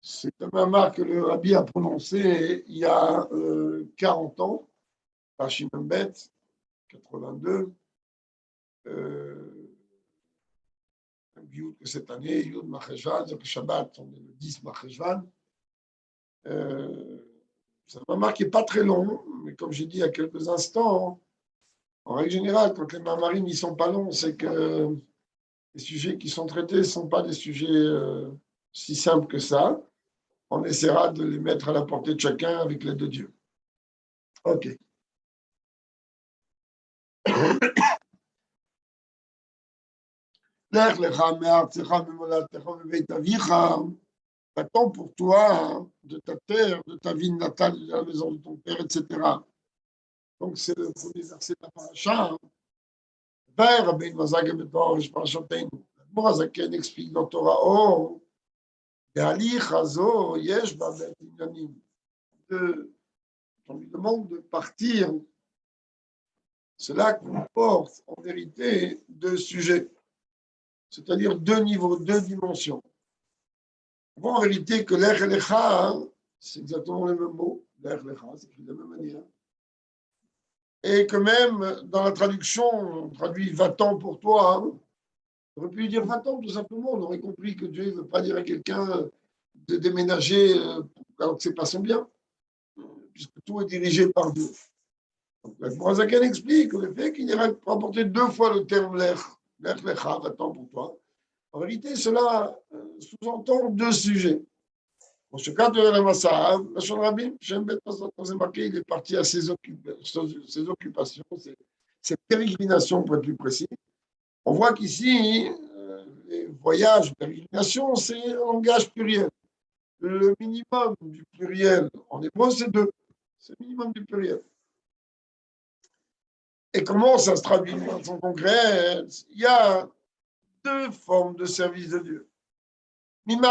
C'est un mamar que le rabbi a prononcé il y a 40 ans, à Shimon-Bet, 82. Cette année, Yud Macheshvan, c'est le Shabbat, on est le 10 Macheshvan. C'est un mamar qui n'est pas très long, mais comme j'ai dit il y a quelques instants, en règle générale, quand les mamarim ne sont pas longs, c'est que les sujets qui sont traités ne sont pas des sujets si simples que ça. On essaiera de les mettre à la portée de chacun avec l'aide de Dieu. Ok. Attends pour toi de ta terre, de ta ville natale, de la maison de ton père, etc. Donc c'est le premier verset de la paracha. Vers Rabbeinu Mazag Betor, Parashatenu. Morazaken explique dans Torah, oh, בהליך הזו יש בה בית עניינים. On lui demande de partir. Cela comporte en vérité deux sujets, c'est-à-dire deux niveaux, deux dimensions. On voit en vérité que l'Ech Lecha, c'est exactement le même mot. L'Ech Lecha, c'est écrit de la même manière. Et que même dans la traduction, on traduit va-t'en pour toi. Hein. On aurait pu dire va-t'en tout simplement. On aurait compris que Dieu ne veut pas dire à quelqu'un de déménager alors que ce n'est pas son bien, puisque tout est dirigé par Dieu. Donc, la Morazaken explique le fait qu'il ira rapporter deux fois le terme l'Ech Lecha, va-t'en pour toi. En réalité, cela sous-entend deux sujets. Dans ce cas de la Massa, Lachon Rabbi, Shem Bet Pasot, c'est marqué, il est parti à ses occupations, ses pérégrinations pour être plus précis. On voit qu'ici, les voyages, pérégrinations, c'est un langage pluriel. Le minimum du pluriel en hébreu, c'est deux. C'est le minimum du pluriel. Et comment ça se traduit de façon concrète? Il y a deux formes de service de Dieu. Il y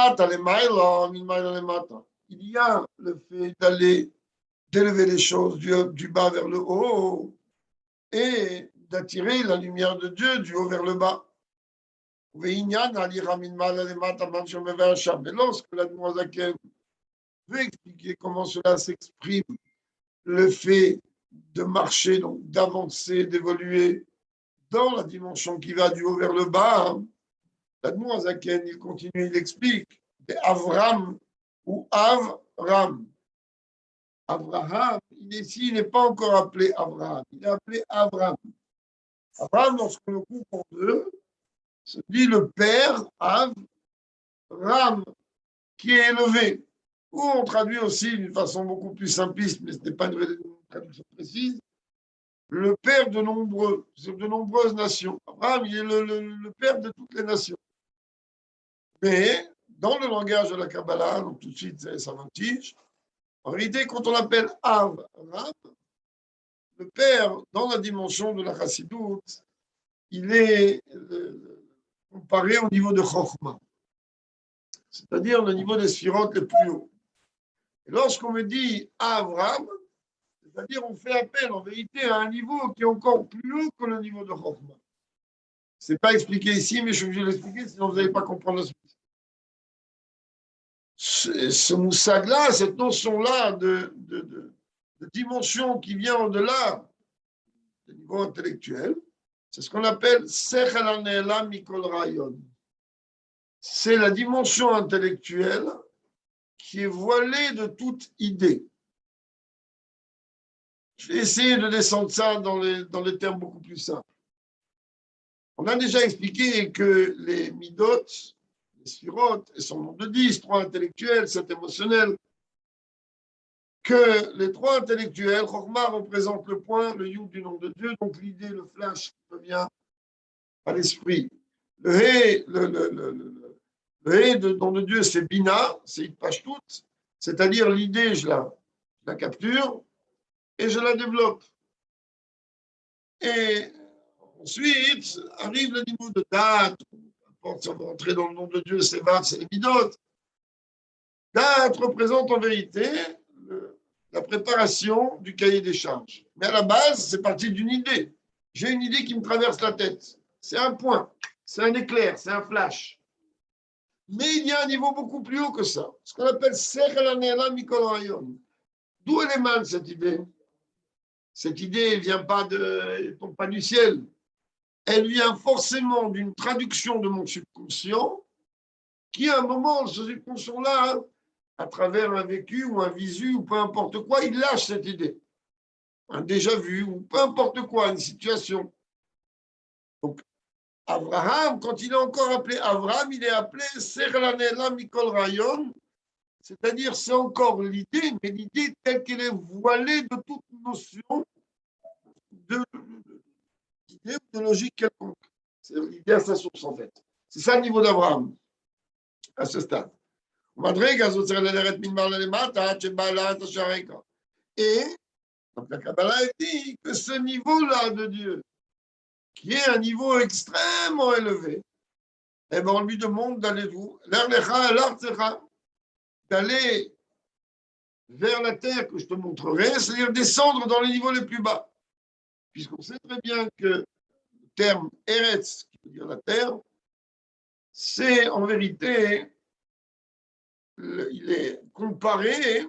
a le fait d'aller, d'élever les choses du bas vers le haut et d'attirer la lumière de Dieu du haut vers le bas. Mais lorsque la Noazaken veut expliquer comment cela s'exprime, le fait de marcher, donc d'avancer, d'évoluer dans la dimension qui va du haut vers le bas, l'Admour Azaken, il continue, il explique, Avram ou Avram. Abraham, ici, il n'est pas encore appelé Abraham, il est appelé Avram. Avram, lorsqu'on le coupe en deux, se dit le père Avram, qui est élevé. Ou on traduit aussi d'une façon beaucoup plus simpliste, mais ce n'est pas une traduction précise, le père de nombreuses nations. Abraham, il est le père de toutes les nations. Mais dans le langage de la Kabbalah, donc tout de suite ça voltige, en réalité, quand on l'appelle Avram, le père, dans la dimension de la Chassidoute, il est comparé au niveau de Chokhmah, c'est-à-dire le niveau des sphirotes les plus hauts. Et lorsqu'on me dit Avram, c'est-à-dire on fait appel en vérité à un niveau qui est encore plus haut que le niveau de Chokhmah. Ce n'est pas expliqué ici, mais je suis obligé de l'expliquer, sinon vous n'allez pas comprendre la suite. Ce moussag-là, cette notion-là de dimension qui vient au-delà du niveau intellectuel, c'est ce qu'on appelle Sechel HaNe'elam Mikol Rayon. C'est la dimension intellectuelle qui est voilée de toute idée. Je vais essayer de descendre ça dans les termes beaucoup plus simples. On a déjà expliqué que les midot, les sphirotes, et son nombre de 10, 3 intellectuels, 7 émotionnels, que les 3 intellectuels, Chokhmah représente le point, le yud du nom de Dieu, donc l'idée, le flash qui revient à l'esprit. Le hé, le hé de nom de Dieu, c'est bina, c'est itpashtut, c'est-à-dire l'idée, je la capture et je la développe. Et ensuite, arrive le niveau de date, si on va entrer dans le nom de Dieu, c'est vav, c'est les midot. Date représente en vérité la préparation du cahier des charges. Mais à la base, c'est parti d'une idée. J'ai une idée qui me traverse la tête. C'est un point, c'est un éclair, c'est un flash. Mais il y a un niveau beaucoup plus haut que ça, ce qu'on appelle Sechel Anela Mikol Rayon. D'où elle émane cette idée? Cette idée ne vient pas tombe pas du ciel. Elle vient forcément d'une traduction de mon subconscient qui, à un moment, ce subconscient-là, à travers un vécu ou un visu ou peu importe quoi, il lâche cette idée. Un déjà vu ou peu importe quoi, une situation. Donc, Abraham, quand il est encore appelé Abraham, il est appelé Serlanela Mikol Rayon, c'est-à-dire c'est encore l'idée, mais l'idée telle qu'elle est voilée de toute notion d'idée ou de logique quelconque. C'est l'idée à sa source en fait. C'est ça le niveau d'Abraham, à ce stade. Et donc la Kabbalah dit que ce niveau-là de Dieu, qui est un niveau extrêmement élevé, eh ben on lui demande d'aller d'où? D'aller vers la terre que je te montrerai, c'est-à-dire descendre dans les niveaux les plus bas. Puisqu'on sait très bien que le terme Eretz, qui veut dire la terre, c'est en vérité, il est comparé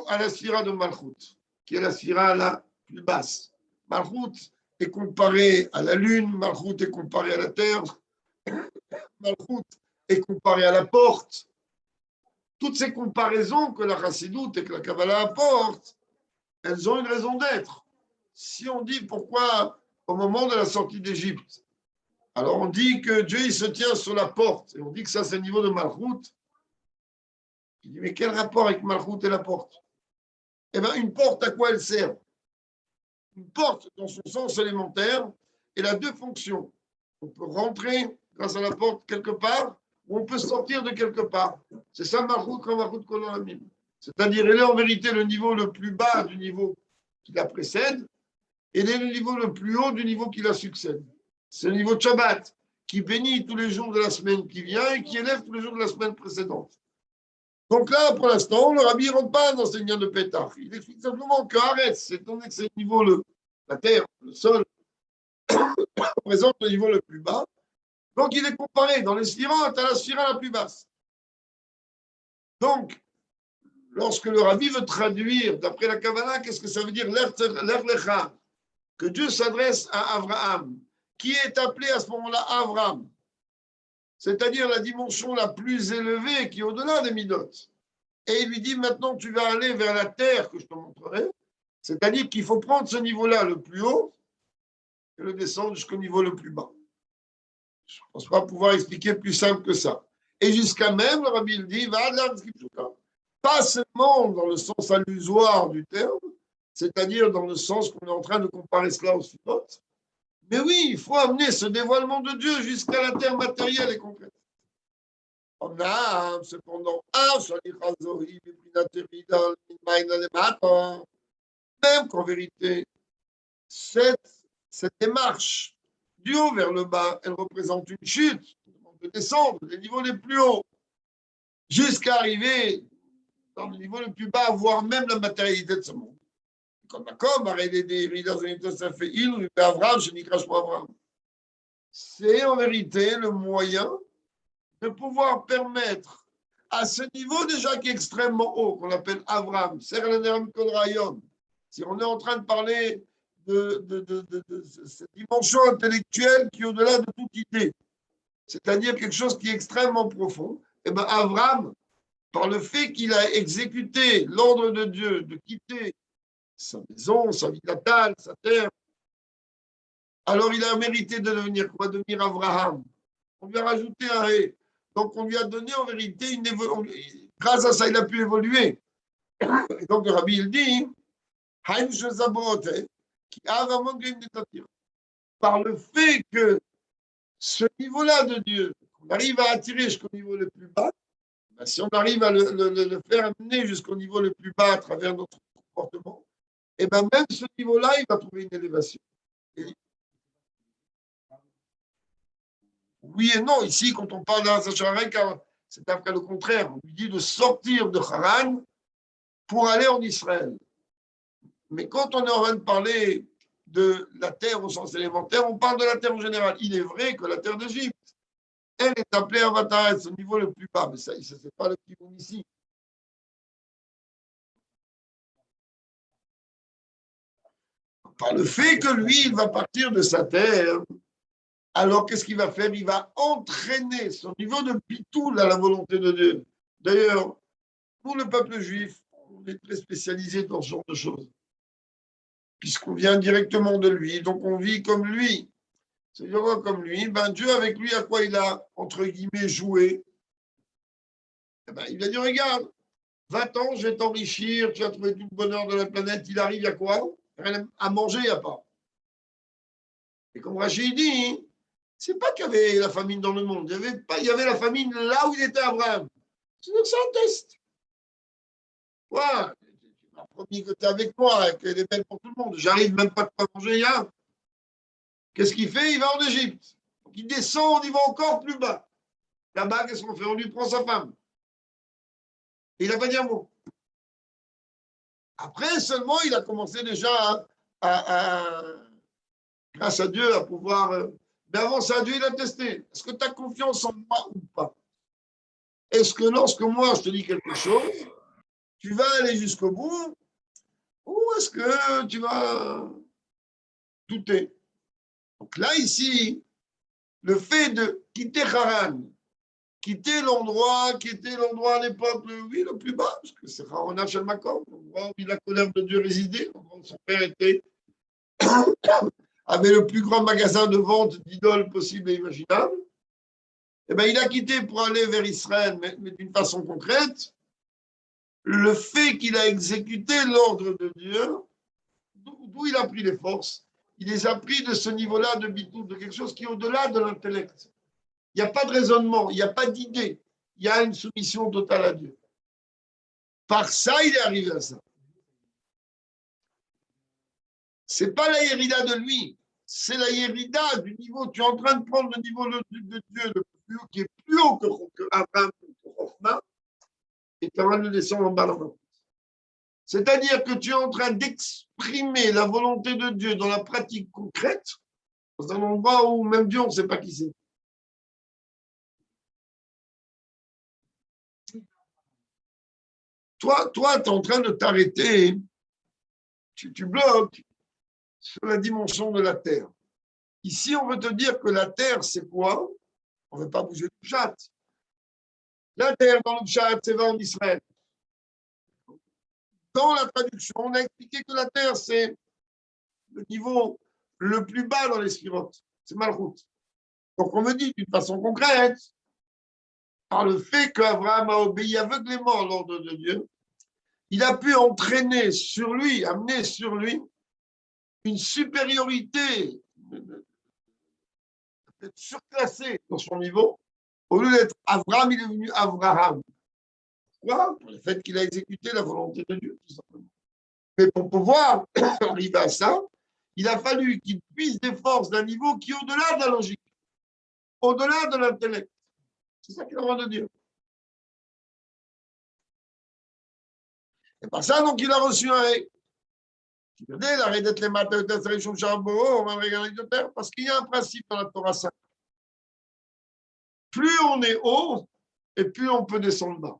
à la sphira de Malchut, qui est la sphira la plus basse. Malchut est comparé à la lune, Malchut est comparé à la terre, Malchut est comparé à la porte. Toutes ces comparaisons que la Chassidoute et que la Kabbalah apportent, elles ont une raison d'être. Si on dit pourquoi au moment de la sortie d'Égypte, alors on dit que Dieu il se tient sur la porte, et on dit que ça c'est le niveau de Malchut. Il dit mais quel rapport avec Malchut et la porte? Eh bien une porte à quoi elle sert? Une porte dans son sens élémentaire, elle a deux fonctions. On peut rentrer grâce à la porte quelque part, ou on peut sortir de quelque part. C'est ça Malchut quand Malchut Kolamim. C'est-à-dire elle est en vérité le niveau le plus bas du niveau qui la précède, et elle est le niveau le plus haut du niveau qui la succède. C'est le niveau de Shabbat, qui bénit tous les jours de la semaine qui vient et qui élève tous les jours de la semaine précédente. Donc là, pour l'instant, le rabbi ne rentre pas dans ce lien de Pétach. Il explique simplement que arrête, c'est le niveau, la terre, le sol, représente le niveau le plus bas. Donc il est comparé dans les sphirotes à la sphira la plus basse. Donc, lorsque le rabbi veut traduire, d'après la Kabbalah, qu'est-ce que ça veut dire l'Erlecha? Que Dieu s'adresse à Abraham, qui est appelé à ce moment-là Abraham, c'est-à-dire la dimension la plus élevée qui est au-delà des Midot. Et il lui dit maintenant tu vas aller vers la terre que je te montrerai, c'est-à-dire qu'il faut prendre ce niveau-là le plus haut et le descendre jusqu'au niveau le plus bas. Je ne pense pas pouvoir expliquer plus simple que ça. Et jusqu'à même, le rabbi le dit, pas seulement dans le sens allusoire du terme, c'est-à-dire dans le sens qu'on est en train de comparer cela au Sifot, mais oui, il faut amener ce dévoilement de Dieu jusqu'à la terre matérielle et concrète. On a cependant même qu'en vérité, cette démarche du haut vers le bas, elle représente une chute, de descendre des niveaux les plus hauts jusqu'à arriver dans le niveau le plus bas, voire même la matérialité de ce monde. C'est en vérité le moyen de pouvoir permettre à ce niveau déjà qui est extrêmement haut, qu'on appelle Avram, si on est en train de parler de cette dimension intellectuelle qui est au-delà de toute idée, c'est-à-dire quelque chose qui est extrêmement profond, et bien Avram, par le fait qu'il a exécuté l'ordre de Dieu de quitter sa maison, sa vie natale, sa terre, alors il a mérité de devenir quoi? Devenir Abraham. On lui a rajouté un ré. Donc on lui a donné en vérité une évolution. Grâce à ça, il a pu évoluer. Et donc le rabbi il dit, par le fait que ce niveau-là de Dieu, on arrive à attirer jusqu'au niveau le plus bas, ben si on arrive à le faire amener jusqu'au niveau le plus bas à travers notre comportement, et ben même ce niveau-là, il va trouver une élévation. Et oui et non, ici, quand on parle d'un Sacharek, c'est après le contraire. On lui dit de sortir de Haran pour aller en Israël. Mais quand on est en train de parler de la terre au sens élémentaire, on parle de la terre en général. Il est vrai que la terre d'Égypte, elle est appelée Avatar, c'est au niveau le plus bas, mais ça c'est pas le Kivun ici. Par le fait que lui, il va partir de sa terre, alors qu'est-ce qu'il va faire? Il va entraîner son niveau de bitoul à la volonté de Dieu. D'ailleurs, pour le peuple juif, on est très spécialisé dans ce genre de choses, puisqu'on vient directement de lui, donc on vit comme lui. C'est-à-dire comme lui, ben Dieu avec lui, à quoi il a, entre guillemets, joué? Eh ben, il a dit, regarde, 20 ans, je vais t'enrichir, tu vas trouver tout le bonheur de la planète, il arrive, il y a quoi? Rien à manger, il n'y a pas. Et comme Rachid dit, c'est pas qu'il y avait la famine dans le monde, il y avait la famine là où il était Abraham. C'est un test. Voilà. Tu m'as promis que tu es avec moi, qu'elle est belle pour tout le monde. J'arrive même pas de pas manger, hier. Qu'est-ce qu'il fait? Il va en Égypte. Donc il descend au niveau encore plus bas. Là-bas, qu'est-ce qu'on fait? On lui prend sa femme. Et il n'a pas dit un mot. Après, seulement, il a commencé déjà grâce à Dieu, à pouvoir. Mais avant ça, Dieu, il a testé. Est-ce que tu as confiance en moi ou pas? Est-ce que lorsque moi, je te dis quelque chose, tu vas aller jusqu'au bout ou est-ce que tu vas douter? Donc là, ici, le fait de quitter Haran, quitter l'endroit qui était l'endroit à l'époque, oui, le plus bas, parce que c'est Haran Shel Makom, l'endroit où la colère de Dieu résidait, l'endroit où son père avait le plus grand magasin de vente d'idoles possible et imaginable. Eh bien, il a quitté pour aller vers Israël, mais d'une façon concrète. Le fait qu'il a exécuté l'ordre de Dieu, d'où il a pris les forces, il les a pris de ce niveau-là de bitou, de quelque chose qui est au-delà de l'intellect. Il n'y a pas de raisonnement, il n'y a pas d'idée, il y a une soumission totale à Dieu. Par ça, il est arrivé à ça. Ce n'est pas la Yérida de lui, c'est la Yérida du niveau. Tu es en train de prendre le niveau de Dieu le plus haut, qui est plus haut que Abraham, que Hoffman, et tu es en train de le descendre en bas. C'est-à-dire que tu es en train d'exprimer la volonté de Dieu dans la pratique concrète, dans un endroit où même Dieu, on ne sait pas qui c'est. Toi, tu es en train de t'arrêter, tu bloques sur la dimension de la Terre. Ici, on veut te dire que la Terre, c'est quoi? On ne veut pas bouger le chat. La Terre, dans le chat, c'est en Israël. Dans la traduction, on a expliqué que la Terre, c'est le niveau le plus bas dans les spirotes. C'est Malchut. Donc, on me dit d'une façon concrète, par le fait qu'Abraham a obéi aveuglément à l'ordre de Dieu, il a pu entraîner sur lui, amener sur lui une supériorité, d'être surclassé dans son niveau. Au lieu d'être Abraham, il est devenu Abraham. Pourquoi? Pour le fait qu'il a exécuté la volonté de Dieu, tout simplement. Mais pour pouvoir arriver à ça, il a fallu qu'il puisse des forces d'un niveau qui est au-delà de la logique, au-delà de l'intellect. C'est ça qu'il a le droit de dire. Et par ça, donc, il a reçu un ré. Parce qu'il y a un principe dans la Torah 5. Plus on est haut, et plus on peut descendre bas.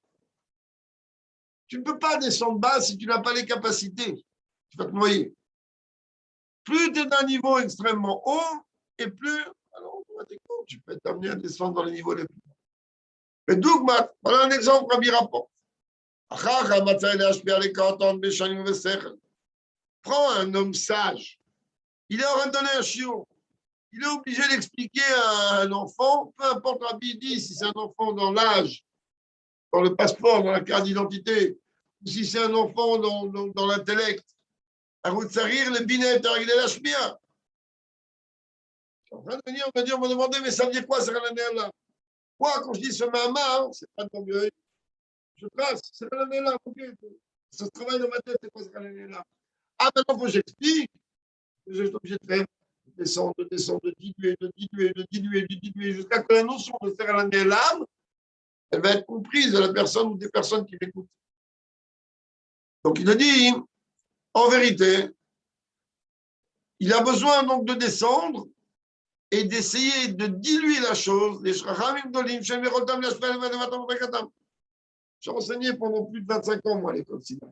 Tu ne peux pas descendre bas si tu n'as pas les capacités. Tu vas te noyer. Plus tu es d'un niveau extrêmement haut, et plus, alors tu peux t'amener à descendre dans les niveaux les plus bas. Mais Dougmat, voilà un exemple, Rabbi Rapport. Prends un homme sage. Il est en train de donner un chiot. Il est obligé d'expliquer à un enfant, peu importe Rabbi dit, si c'est un enfant dans l'âge, dans le passeport, dans la carte d'identité, ou si c'est un enfant dans l'intellect. À Routsarir, le binet, il est lâche bien. Je suis en train de venir, on m'a demandé, mais ça veut dire quoi, ce là? Moi, quand je dis ce mama, c'est pas de mon mieux. Je trace, c'est là, ok. Ça se travaille dans ma tête, c'est quoi ce là? Ah, maintenant, il faut que j'explique. Je suis obligé de faire de descendre, de diluer, jusqu'à que la notion de faire l'âme, elle va être comprise de la personne ou des personnes qui m'écoutent. Donc, il a dit, en vérité, il a besoin donc de descendre et d'essayer de diluer la chose. Les Shachamim Gdolim, j'ai enseigné pendant plus de 25 ans, moi, à l'école Sinaï.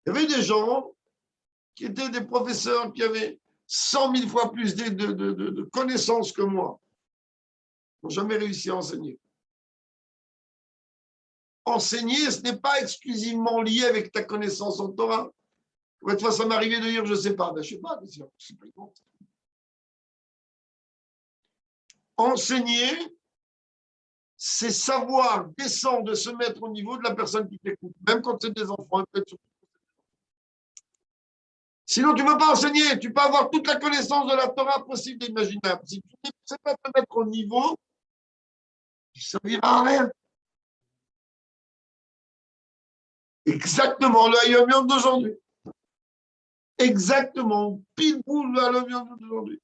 Il y avait des gens qui étaient des professeurs qui avaient 100 000 fois plus de connaissances que moi, qui n'ont jamais réussi à enseigner. Enseigner, ce n'est pas exclusivement lié avec ta connaissance en Torah. Une fois, ça m'est arrivé de dire, je ne sais pas. Ben, je ne sais pas, je sais pas. Enseigner, c'est savoir descendre, se mettre au niveau de la personne qui t'écoute, même quand c'est des enfants. Sinon, tu ne peux pas enseigner, tu peux avoir toute la connaissance de la Torah possible et imaginable. Si tu ne sais pas te mettre au niveau, tu ne serviras à rien. Exactement, le Hayom d'aujourd'hui. Exactement, pile boule le Hayom d'aujourd'hui.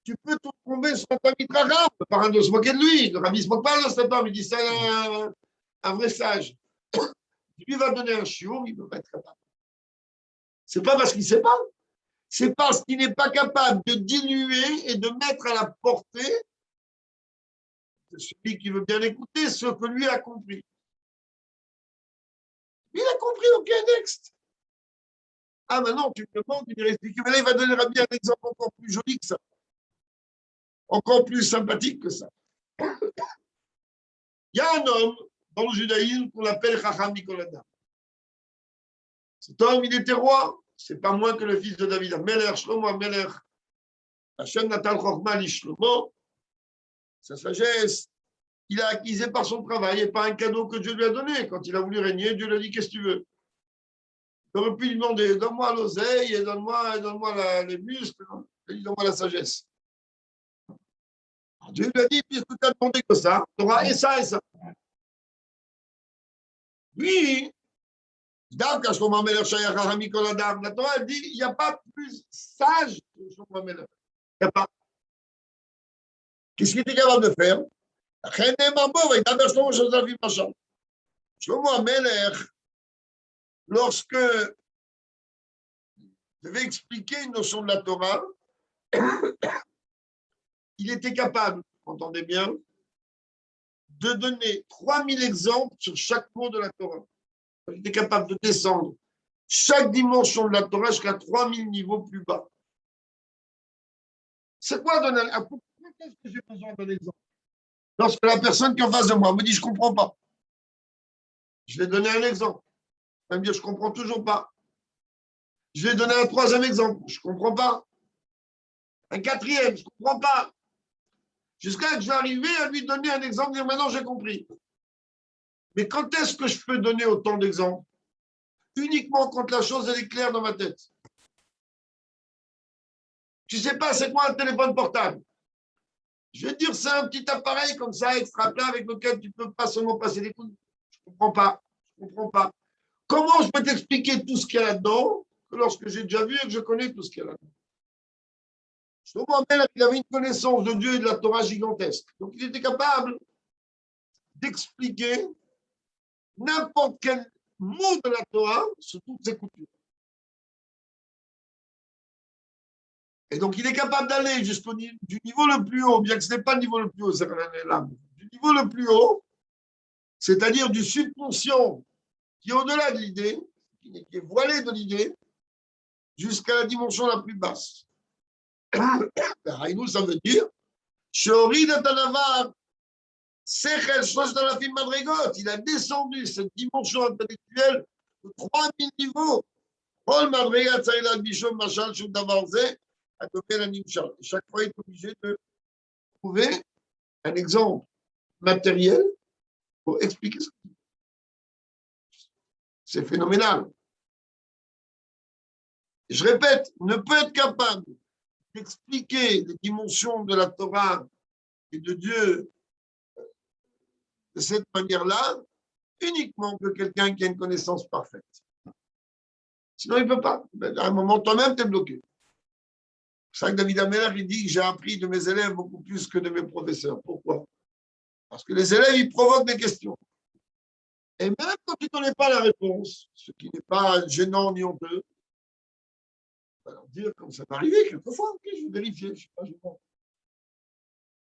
Tu peux te tomber sur un mitra arabe, par un de se moquer de lui. Le rabbi ne se moque pas de cet homme, il dit c'est un vrai sage. Lui va donner un chiour, il ne peut pas être capable. Ce n'est pas parce qu'il ne sait pas, c'est parce qu'il n'est pas capable de diluer et de mettre à la portée de celui qui veut bien écouter ce que lui a compris. Il a compris aucun texte. Ah, maintenant, tu me demandes, il explique. Mais là, il va donner à bien un exemple encore plus joli que ça. Encore plus sympathique que ça. Il y a un homme dans le judaïsme qu'on appelle Chacham Nicolada. Cet homme, il était roi. C'est pas moins que le fils de David. Melech, Shlomo, Melech. Hachem Natal Chochma li Shlomo. Sa sagesse, il a acquisé par son travail et pas un cadeau que Dieu lui a donné. Quand il a voulu régner, Dieu lui a dit qu'est-ce que tu veux. Il aurait pu lui demander donne-moi l'oseille et donne-moi les muscles. Il dit donne-moi la sagesse. Alors Dieu lui a dit puisque tu as demandé que ça, tu auras et ça et ça. Oui, la Torah dit il n'y a pas plus sage que Shlomo Amelech. Il n'y a pas. Qu'est-ce qu'il était capable de faire? Shlomo Amelech, lorsque il devait expliquer une notion de la Torah, il était capable, entendez bien, de donner 3000 exemples sur chaque mot de la Torah. Il était capable de descendre chaque dimension de la Torah jusqu'à 3000 niveaux plus bas. C'est quoi donner un exemple? Qu'est-ce que j'ai besoin d'un exemple? Lorsque la personne qui est en face de moi me dit je ne comprends pas, je vais donner un exemple. Elle va me dire je ne comprends toujours pas. Je vais donner un troisième exemple, je ne comprends pas. Un quatrième, je ne comprends pas. Jusqu'à ce que je vais arriver à lui donner un exemple, dire maintenant j'ai compris. Mais quand est-ce que je peux donner autant d'exemples? Uniquement quand la chose elle est claire dans ma tête. Tu ne sais pas c'est quoi un téléphone portable? Je vais dire c'est un petit appareil comme ça, extra plat, avec lequel tu ne peux pas seulement passer des coups. Je ne comprends pas. Je ne comprends pas. Comment je peux t'expliquer tout ce qu'il y a là-dedans que lorsque j'ai déjà vu et que je connais tout ce qu'il y a là-dedans? Shlomo Amelech, il avait une connaissance de Dieu et de la Torah gigantesque. Donc il était capable d'expliquer n'importe quel mot de la Torah sous toutes ses coutures. Et donc, il est capable d'aller jusqu'au du niveau le plus haut, bien que ce n'est pas le niveau le plus haut, c'est du niveau le plus haut, c'est-à-dire du subconscient qui est au-delà de l'idée, qui est voilé de l'idée, jusqu'à la dimension la plus basse. Haïnou, ça veut dire, il a descendu cette dimension intellectuelle de 3000 niveaux. Chaque fois, il est obligé de trouver un exemple matériel pour expliquer ça. C'est phénoménal. Je répète, ne peut être capable d'expliquer les dimensions de la Torah et de Dieu de cette manière-là uniquement que quelqu'un qui a une connaissance parfaite. Sinon, il ne peut pas. À un moment, toi-même, tu es bloqué. C'est ça que David Amelech, il dit que j'ai appris de mes élèves beaucoup plus que de mes professeurs. Pourquoi? Parce que les élèves, ils provoquent des questions. Et même quand tu ne connais pas la réponse, ce qui n'est pas gênant ni honteux, On va leur dire comme ça m'est arrivé quelquefois, ok, je vais vérifier, je sais pas, je sais pas.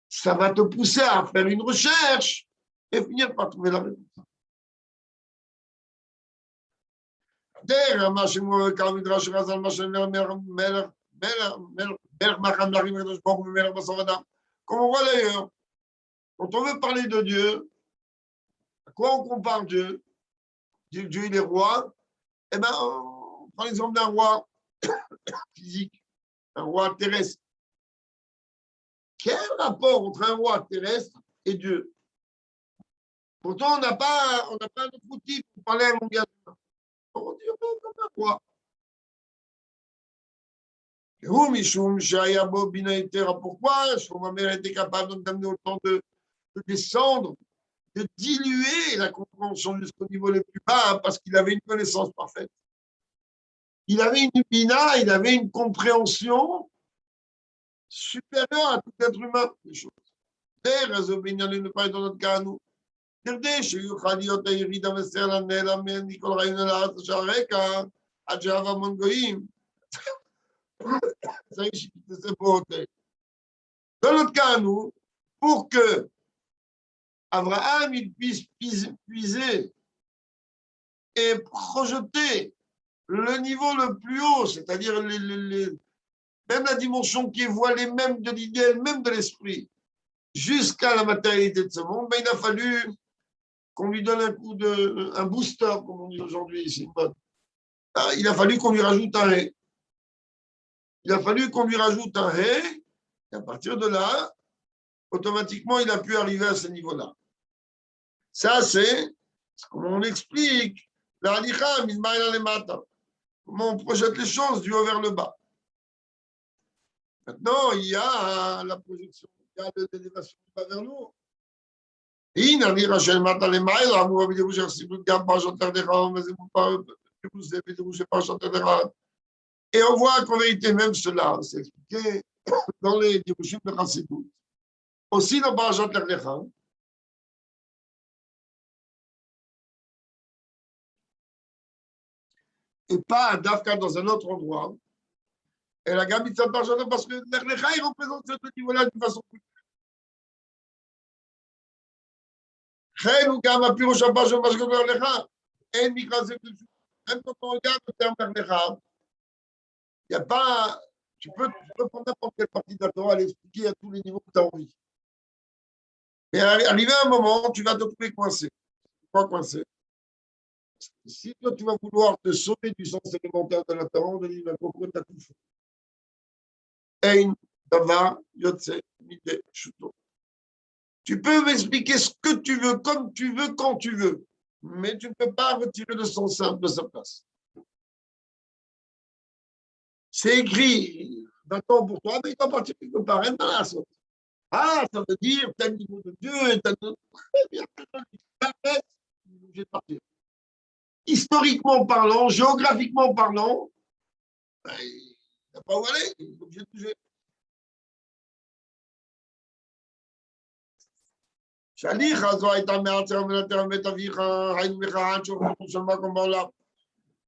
Ça va te pousser à faire une recherche et finir par trouver la réponse. Comme on voit d'ailleurs, quand on veut parler de Dieu, à quoi on compare Dieu? Dieu, il est roi. Eh bien, on prend l'exemple d'un roi physique, un roi terrestre. Quel rapport entre un roi terrestre et Dieu? Pourtant, on n'a pas un autre outil pour parler un langage humain. On dit comme un roi. Pourquoi? Parce que ma mère était capable d'amener autant de descendre, de diluer la compréhension jusqu'au niveau le plus bas, hein, parce qu'il avait une connaissance parfaite. Il avait une bina, il avait une compréhension supérieure à tout être humain. Les choses. אז הוא בענייננו פה יתרונות כהנו. כדי שיוכל להיות היריד המסר לנעלם מכל רעיון אל הארץ שהרקע, עד שאהב המון גויים. צריך שתתעשה פה יתרונות כהנו, pour que Abraham il puisse puiser et projeter le niveau le plus haut, c'est-à-dire même la dimension qui est voilée même de l'idée, même de l'esprit, jusqu'à la matérialité de ce monde, ben, il a fallu qu'on lui donne un booster, comme on dit aujourd'hui ici. Il a fallu qu'on lui rajoute un ré. Il a fallu qu'on lui rajoute un ré, et à partir de là, automatiquement, il a pu arriver à ce niveau-là. Ça, c'est comme on explique. La halicha, milmaïla le mata. Comment on projette les choses du haut vers le bas. Maintenant, il y a la projection, il y a l'élévation du bas vers le haut. הנה אני רשם מטה למעלה, אמרו בדירוש החסידות גם פרשת תרדך, וזה מופר בדירוש פרשת תרדך. Et on voit qu'en vérité, même cela, c'est expliqué dans les dirushim de Chassidut. Aussi dans Parashat Lech Lecha, et pas d'Afka dans un autre endroit. Et la gamme de Parashat parce que Lech Lecha, il représente ce niveau-là d'une façon plus. Chen ou Gam, Pirosh Parashat Lech Lecha, et Mikra, même quand on regarde le terme Lech Lecha, il n'y a pas. Tu peux prendre n'importe quelle partie de la Torah, l'expliquer à tous les niveaux que tu as envie. Mais arrivé à un moment, tu vas te trouver coincé. Pourquoi coincé? Si toi, tu vas vouloir te sauver du sens élémentaire de la Torah, on te dit, pourquoi tu as tout fait? Ein, davar, yotse, mide, shuto. Tu peux m'expliquer ce que tu veux, comme tu veux, quand tu veux, mais tu ne peux pas retirer le sens simple de sa place. C'est écrit, d'accord pour toi, mais il doit partir quelque part, rien dans la sorte. Ah, ça veut dire tel niveau de Dieu, tel niveau de partir. Historiquement parlant, géographiquement parlant, ben, il n'a pas où aller, il est obligé de bouger.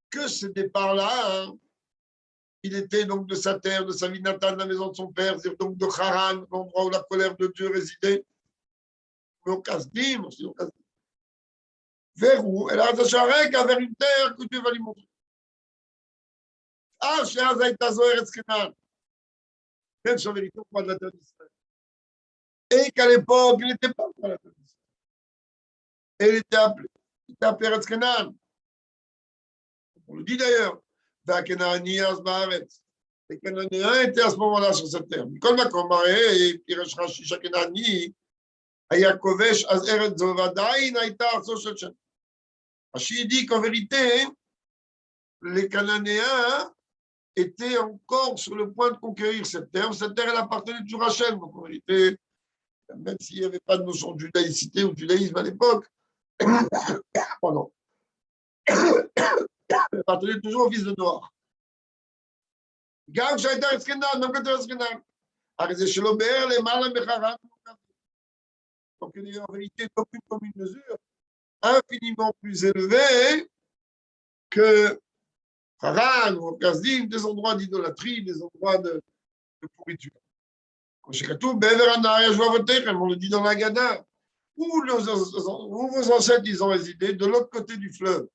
Que ce départ-là, hein, il était donc de sa terre, de sa ville natale, de la maison de son père, donc de Haran, l'endroit où la colère de Dieu résidait. Mais au Kasdim, aussi au Kasdim. Vers où? Elle a vers une terre que Dieu va lui montrer. Ah, chez Azaïtazo Eretz Kenan. Même sur vérité, on parle de la terre d'Israël. Et qu'à l'époque, il n'était pas dans la terre d'Israël. Et il était appelé Eretz Kenan. On le dit d'ailleurs. Les Cananéens étaient à ce moment-là sur cette terre. Comme la Komaré, et Piresh Rashi, Shakenani, Ayakovesh, Az Eretz Zovadaï, Naïta, Arso Shechem. Rashi dit qu'en vérité, les Cananéens étaient encore sur le point de conquérir cette terre. Cette terre, elle appartenait toujours à Hachem. Donc en vérité, même s'il n'y avait pas de notion de judaïcité ou de judaïsme à l'époque, pardon, elle appartenait toujours au fils de Noir. גם כשהייתה אסקנן, לא כתוב אסקנן. הרי זה שלא באר למעלה מחרן. Donc il est en vérité d'aucune commune mesure infiniment plus élevé que Haran, ou Kazdim, des endroits d'idolâtrie, des endroits de pourriture. On le dit dans la Gada, où vos ancêtres ils ont résidé, de l'autre côté du fleuve.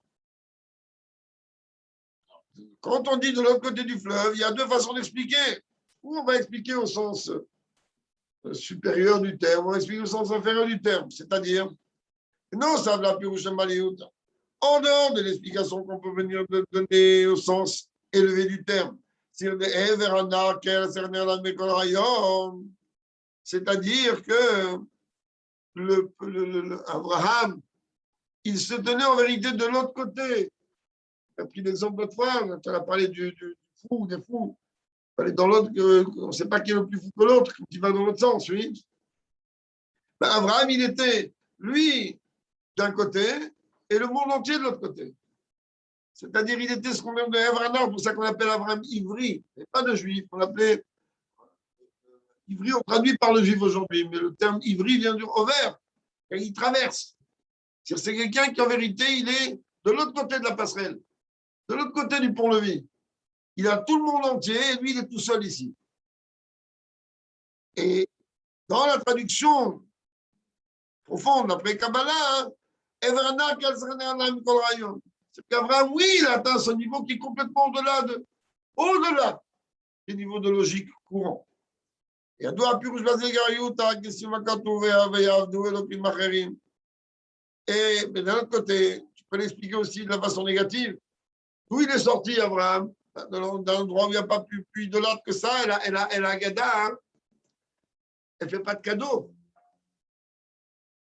Quand on dit de l'autre côté du fleuve, il y a deux façons d'expliquer. Ou on va expliquer au sens supérieur du terme, on va expliquer au sens inférieur du terme, c'est-à-dire, non, ça va plus en dehors de l'explication qu'on peut venir de donner au sens élevé du terme. C'est-à-dire que Abraham, il se tenait en vérité de l'autre côté. Tu as pris l'exemple l'autre fois, tu as parlé du fou, des fous. Aller dans l'autre, on ne sait pas qui est le plus fou que l'autre, qui va dans l'autre sens, oui. Ben, Abraham, il était, lui, d'un côté, et le monde entier de l'autre côté. C'est-à-dire, il était ce qu'on appelle Abraham, c'est pour ça qu'on appelle Abraham ivri, et pas de juif, on l'appelait ivri, on traduit par le juif aujourd'hui, mais le terme ivri vient du revers, et il traverse. C'est quelqu'un qui, en vérité, il est de l'autre côté de la passerelle, de l'autre côté du pont-levis. Il a tout le monde entier, et lui, il est tout seul ici. Et dans la traduction profonde, après Kabbalah, c'est qu'Abraham, oui, il atteint ce niveau qui est complètement au-delà des niveaux de logique courant. Et d'un autre côté, tu peux l'expliquer aussi de la façon négative. D'où il est sorti, Abraham, d'un endroit où il n'y a pas plus idolâtre que ça, elle a Gada, hein. Elle ne fait pas de cadeaux.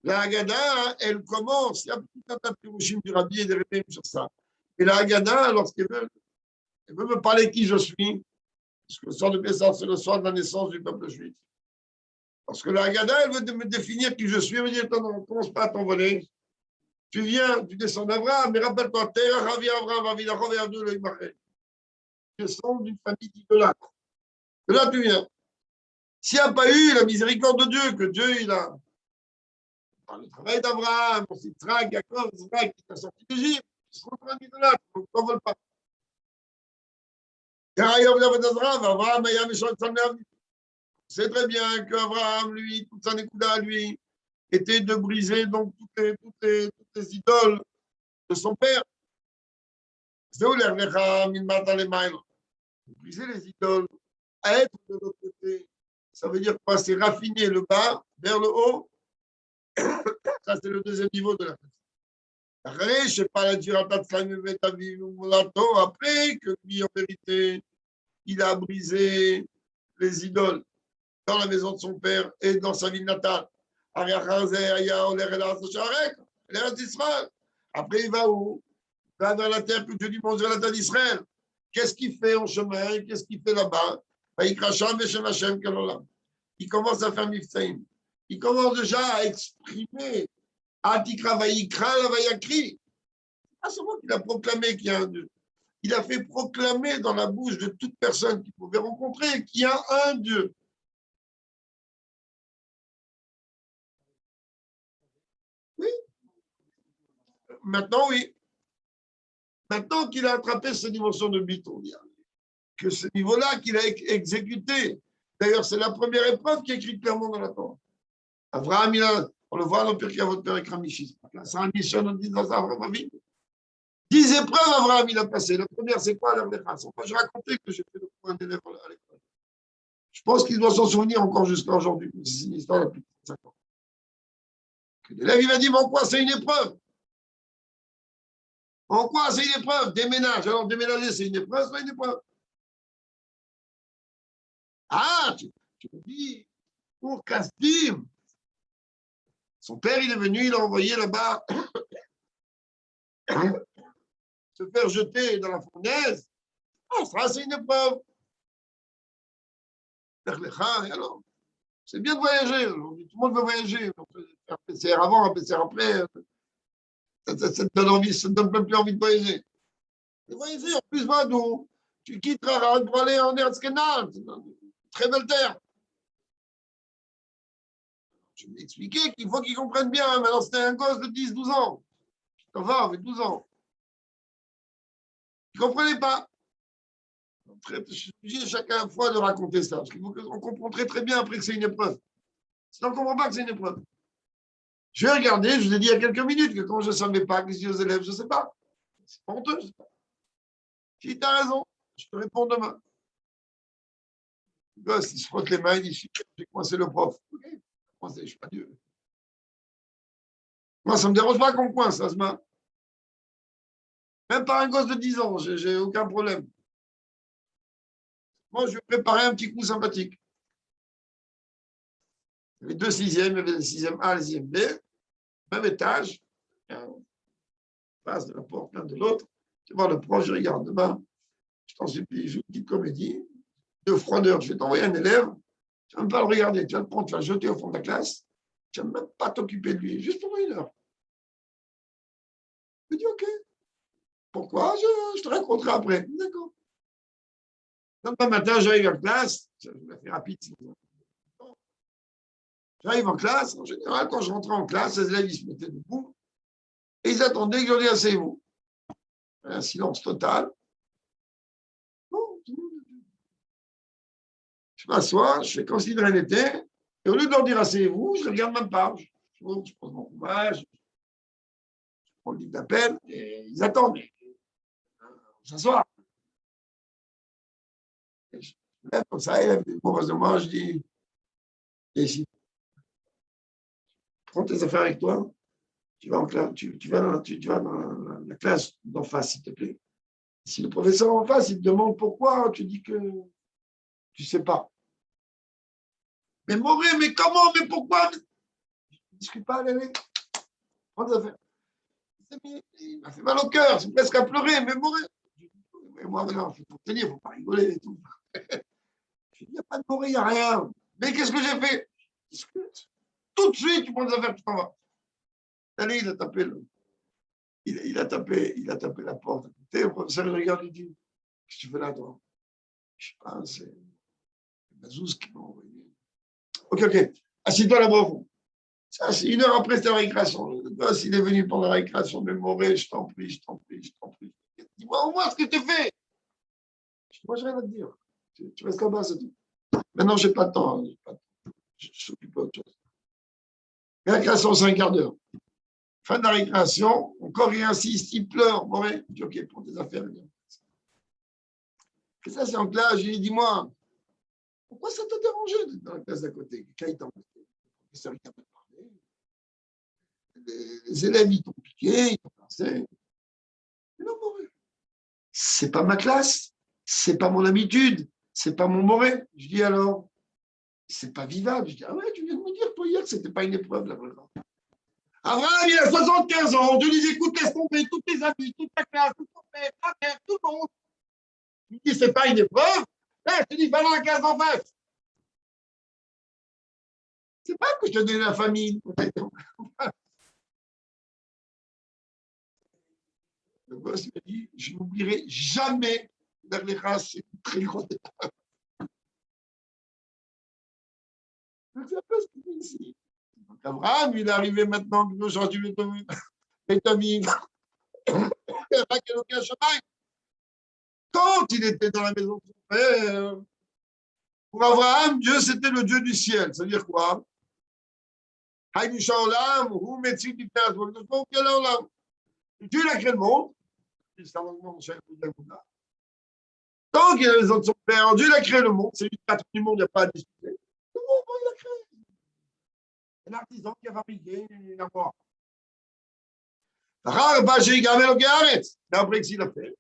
La Haggadah, elle commence, il y a tout un tas de pirouchim du Rabbi et des rébés sur ça. Et la Haggadah, lorsqu'elle veut me parler qui je suis, parce que le soir de Pessah, c'est le soir de la naissance du peuple juif. Parce que la Haggadah, elle veut me définir qui je suis, elle me dit, attends, non, ne commence pas à t'envoler. Tu viens, tu descends d'Abraham, mais rappelle-toi, Terre, Ravi Abraham, Ravi Lachov et Abdou, le Imachet. Tu descends d'une famille d'idolâtres. De là, tu viens. S'il n'y a pas eu la miséricorde de Dieu, que Dieu, il a, par le travail d'Abraham, pour Yitzhak, Jacob, Yitzhak, qui t'a sorti d'Égypte, qui se retrouve en idolâtre, donc t'en vole pas. C'est très bien qu'Abraham, lui, toute sa Nékouda, lui, était de briser donc toutes les idoles de son père. C'est où l'air briser les idoles, à être de l'autre côté, ça veut dire quoi? C'est raffiner le bas vers le haut. Ça, c'est le deuxième niveau de la fête. Après, je ne sais pas la dire après que lui, en vérité, il a brisé les idoles dans la maison de son père et dans sa ville natale. Après, il va où? Il va dans la terre que Dieu lui montre, la terre d'Israël. Qu'est-ce qu'il fait en chemin? Qu'est-ce qu'il fait là-bas? Il commence à faire Miftaïm. Il commence déjà à exprimer Atikra Vaikra la Vayakri. Pas seulement qu'il a proclamé qu'il y a un Dieu. Il a fait proclamer dans la bouche de toute personne qu'il pouvait rencontrer qu'il y a un Dieu. Oui. Maintenant, oui. Maintenant qu'il a attrapé cette dimension de bit, on dit que ce niveau-là qu'il a exécuté. D'ailleurs, c'est la première épreuve qui est écrite clairement dans la Torah. Abraham, on le voit dans Pirkei Avot Perek Hamishis. C'est un mission dans 10 épreuves, Abraham, il a passé. La première, c'est quoi l'Avlecha? Je racontais que j'ai fait le point d'élève à l'école. Je pense qu'il doit s'en souvenir encore jusqu'à aujourd'hui. C'est une histoire depuis 35 ans. L'élève, il m'a dit, mais en quoi c'est une épreuve? En quoi c'est une épreuve? Déménage. Alors, déménager, c'est une épreuve, c'est pas une épreuve. Ah, tu me dis, pour Kastim, son père, il est venu, il a envoyé là-bas se faire jeter dans la fournaise. Ah, ça, c'est une épreuve. Alors, c'est bien de voyager. Tout le monde veut voyager. Faire PCR avant, un PCR après, ça te donne envie, ça te donne même plus envie de voyager. Et voyager, en plus, va d'où? Tu quittes Raran pour aller en Erzkenal. Très belle terre. Je lui ai expliqué qu'il faut qu'il comprenne bien. Maintenant, c'était un gosse de 10, 12 ans. Ça va, avec 12 ans. ne comprenez pas. Je suis obligé chaque fois de raconter ça. Parce qu'on comprend très très bien après que c'est une épreuve. Sinon, on ne comprend pas que c'est une épreuve. Je vais regarder, je vous ai dit il y a quelques minutes que quand je ne savais pas, que je dis aux élèves, je ne sais pas. C'est pas honteux, je sais pas. Si tu as raison, je te réponds demain. Le gosse, il se frotte les mains, il dit j'ai coincé le prof. Ok, coincé, je ne suis pas Dieu. Moi, ça ne me dérange pas qu'on me coince, ça se met. Même par un gosse de 10 ans, j'ai aucun problème. Moi, je vais préparer un petit coup sympathique. Il y avait 2 sixièmes, il y avait le sixième A et le sixième B, même étage, face de la porte l'un de l'autre. Tu vois le prof, je regarde demain, je t'en supplie, joue une petite comédie, de froideur, je vais t'envoyer un élève, tu ne vas même pas le regarder, tu vas le prendre, tu vas le jeter au fond de la classe, tu ne vas même pas t'occuper de lui, juste pendant 1 heure. Je dis ok, pourquoi je te raconterai après. D'accord. Demain matin, j'arrive en classe, je vais faire rapide. J'arrive en classe, en général, quand je rentrais en classe, les élèves ils se mettaient debout et ils attendaient que je dise asseyez-vous. Un silence total. Bon, je m'assois, je fais comme si de rien n'était, et au lieu de leur dire asseyez-vous, je ne regarde même pas. Je pose mon courage, je prends le livre d'appel, et ils attendent. On s'assoit. Je me lève comme ça, élève des mots de moi, je dis ici, prends tes affaires avec toi, tu vas, tu vas dans la classe d'en face, s'il te plaît. Si le professeur en face, il te demande pourquoi, tu dis que tu ne sais pas. Mais Moré, mais comment, mais pourquoi? Je ne discute pas, allez, prends tes affaires. Il m'a fait mal au cœur, c'est presque à pleurer, mais Moré. Mais moi, non, il faut tenir, il ne faut pas rigoler et tout. Je dis, il n'y a pas de Moré, il n'y a rien. Mais qu'est-ce que j'ai fait? Discute. Tout de suite, tu prends tes affaires, tu t'en vas. Allez, il a tapé il a tapé la porte. Le professeur, il regarde, il dit, qu'est-ce que tu fais là, toi? Je sais pas, c'est Bazouz qui m'a envoyé. Ok, ok. Assieds-toi là-bas au fond. Ça, c'est 1 heure après cette récréation. Le gosse, il est venu pendant la récréation de Moré, je t'en prie, je t'en prie, je t'en prie. Dis-moi au moins ce que tu fais. Moi, je n'ai rien à te dire. Tu restes là-bas, c'est tout. Maintenant, je n'ai pas de temps. Hein. Je s'occupe d'autre chose. Récréation, c'est 1/4 d'heure. Fin de la récréation, encore il insiste, il pleure. Moré, je dis ok, prends tes affaires. Et ça, c'est en classe. Je lui dis, dis-moi, pourquoi ça t'a dérangé d'être dans la classe d'à côté? Le professeur, il t'a pas parlé. Les élèves, ils t'ont piqué, ils t'ont passé. Non, Moré. C'est pas ma classe, c'est pas mon habitude, c'est pas mon Moré. Je dis alors, c'est pas vivable. Je dis, ah ouais, tu viens de me dire, toi, hier, que c'était pas une épreuve, là, vraiment. Abraham, il a 75 ans, Dieu lui écoute, laisse tomber tous tes amis, toute ta classe, tout ton père, ta mère, tout le monde. Il dit, c'est pas une épreuve. Là, je te dis, va dans la classe en face. C'est pas que je te donne la famille. Le boss m'a dit, je n'oublierai jamais d'Arlecha, c'est une très grande épreuve. C'est un peu ce qu'il dit ici. Donc, Abraham, il est arrivé maintenant, aujourd'hui, Bétamine, quand il était dans la maison de son père, pour Abraham, Dieu, c'était le Dieu du ciel. Ça veut dire quoi? Dieu, il a créé le monde. Tant qu'il y a la maison de son père, Dieu, il a créé le monde. C'est lui le patron du monde, il n'y a pas à discuter. Le monde, il a créé. C'est l'artisan qui a fabriqué la voie. D'après ce qu'il a fait,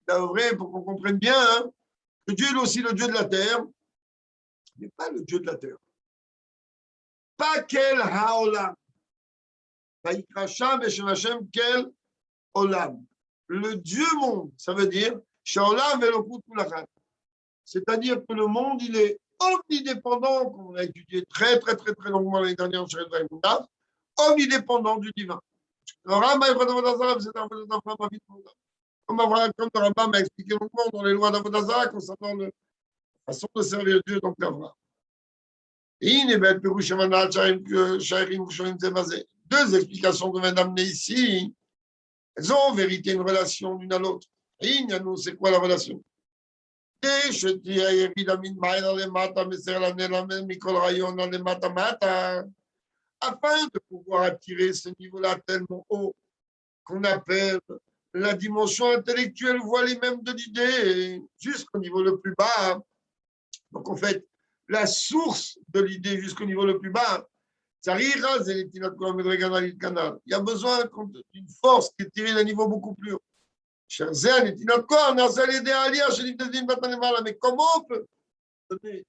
d'après, pour qu'on comprenne bien, hein, que Dieu est aussi le Dieu de la terre, mais pas le Dieu de la terre. Pas quel haolam. Quel olam. Le Dieu monde, ça veut dire, c'est-à-dire que le monde, il est omnidépendant, comme on a étudié très, très, très, très longuement l'année dernière chez Redra omnidépendant du divin. Comme le Rambam a expliqué longuement dans les lois d'Avodazara concernant la façon de servir Dieu, donc l'Avra. Deux explications que je viens d'amener ici, elles ont en vérité une relation l'une à l'autre. nous, c'est quoi la relation? Afin de pouvoir attirer ce niveau-là tellement haut qu'on appelle la dimension intellectuelle voilée même de l'idée jusqu'au niveau le plus bas. Donc en fait, la source de l'idée jusqu'au niveau le plus bas, il y a besoin d'une force qui est tirée d'un niveau beaucoup plus haut. Mais comment on peut donner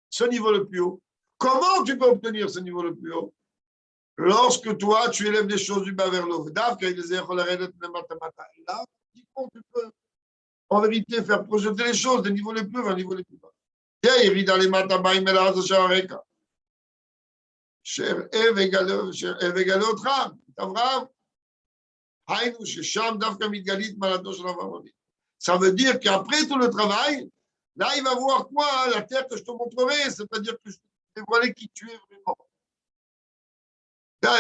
ce niveau le plus haut? Comment tu peux obtenir ce niveau le plus haut? Lorsque toi, tu élèves les choses du bas vers le haut. Là, tu peux en vérité faire projeter les choses des niveaux les plus hauts vers les niveaux les plus bas. Ça veut dire qu'après tout le travail, là, il va voir quoi? La terre que je te montrerai, c'est-à-dire que je te dévoiler qui tu es vraiment. Là,